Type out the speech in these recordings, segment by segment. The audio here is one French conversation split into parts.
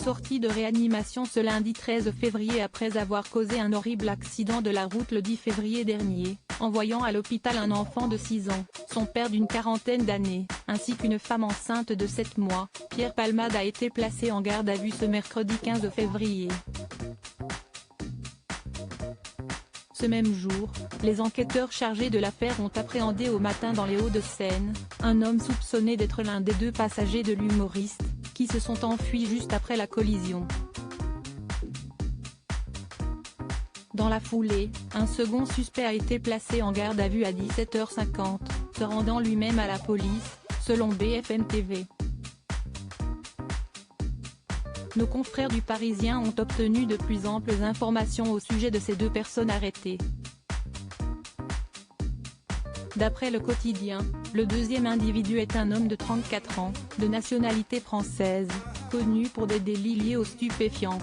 sorti de réanimation ce lundi 13 février après avoir causé un horrible accident de la route le 10 février dernier, envoyant à l'hôpital un enfant de 6 ans, son père d'une quarantaine d'années, ainsi qu'une femme enceinte de 7 mois. Pierre Palmade a été placé en garde à vue ce mercredi 15 février. Ce même jour, les enquêteurs chargés de l'affaire ont appréhendé au matin dans les Hauts-de-Seine, un homme soupçonné d'être l'un des 2 passagers de l'humoriste, qui se sont enfuis juste après la collision. Dans la foulée, un second suspect a été placé en garde à vue à 17h50, se rendant lui-même à la police, selon BFM TV. Nos confrères du Parisien ont obtenu de plus amples informations au sujet de ces 2 personnes arrêtées. D'après le quotidien, le deuxième individu est un homme de 34 ans, de nationalité française, connu pour des délits liés aux stupéfiants.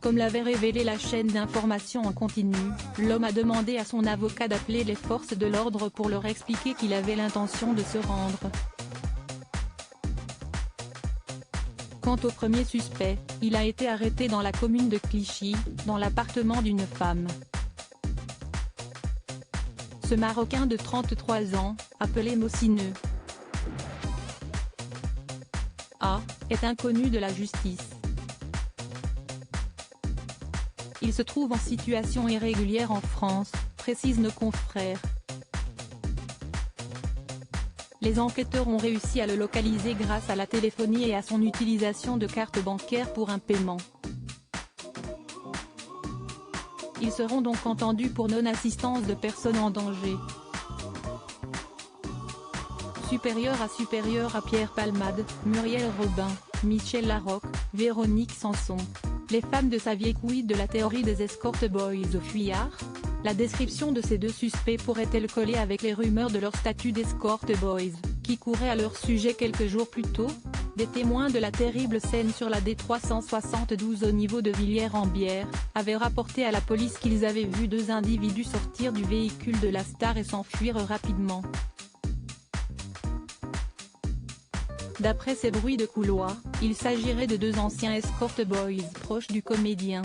Comme l'avait révélé la chaîne d'information en continu, l'homme a demandé à son avocat d'appeler les forces de l'ordre pour leur expliquer qu'il avait l'intention de se rendre. Quant au premier suspect, il a été arrêté dans la commune de Clichy, dans l'appartement d'une femme. Ce Marocain de 33 ans, appelé Mocineux A, est inconnu de la justice. Il se trouve en situation irrégulière en France, précisent nos confrères. Les enquêteurs ont réussi à le localiser grâce à la téléphonie et à son utilisation de cartes bancaires pour un paiement. Ils seront donc entendus pour non-assistance de personnes en danger. Supérieur à Pierre Palmade, Muriel Robin, Michel Larocque, Véronique Sanson. Les femmes de sa vieille couille de la théorie des escort boys au fuyard? La description de ces 2 suspects pourrait-elle coller avec les rumeurs de leur statut d'escort boys, qui couraient à leur sujet quelques jours plus tôt? Des témoins de la terrible scène sur la D372 au niveau de Villiers-en-Bière, avaient rapporté à la police qu'ils avaient vu 2 individus sortir du véhicule de la star et s'enfuir rapidement. D'après ces bruits de couloir, il s'agirait de 2 anciens escort boys proches du comédien.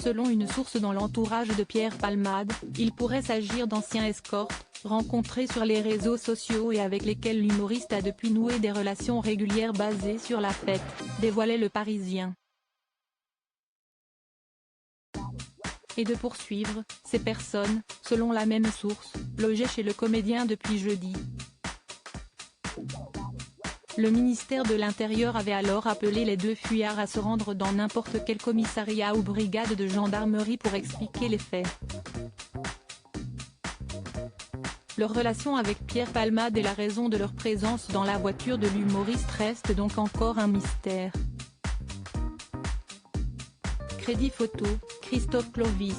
Selon une source dans l'entourage de Pierre Palmade, il pourrait s'agir d'anciens escorts, rencontrés sur les réseaux sociaux et avec lesquels l'humoriste a depuis noué des relations régulières basées sur la fête, dévoilait le Parisien. Et de poursuivre, ces personnes, selon la même source, logeaient chez le comédien depuis jeudi. Le ministère de l'Intérieur avait alors appelé les 2 fuyards à se rendre dans n'importe quel commissariat ou brigade de gendarmerie pour expliquer les faits. Leur relation avec Pierre Palmade et la raison de leur présence dans la voiture de l'humoriste reste donc encore un mystère. Crédit photo, Christophe Clovis.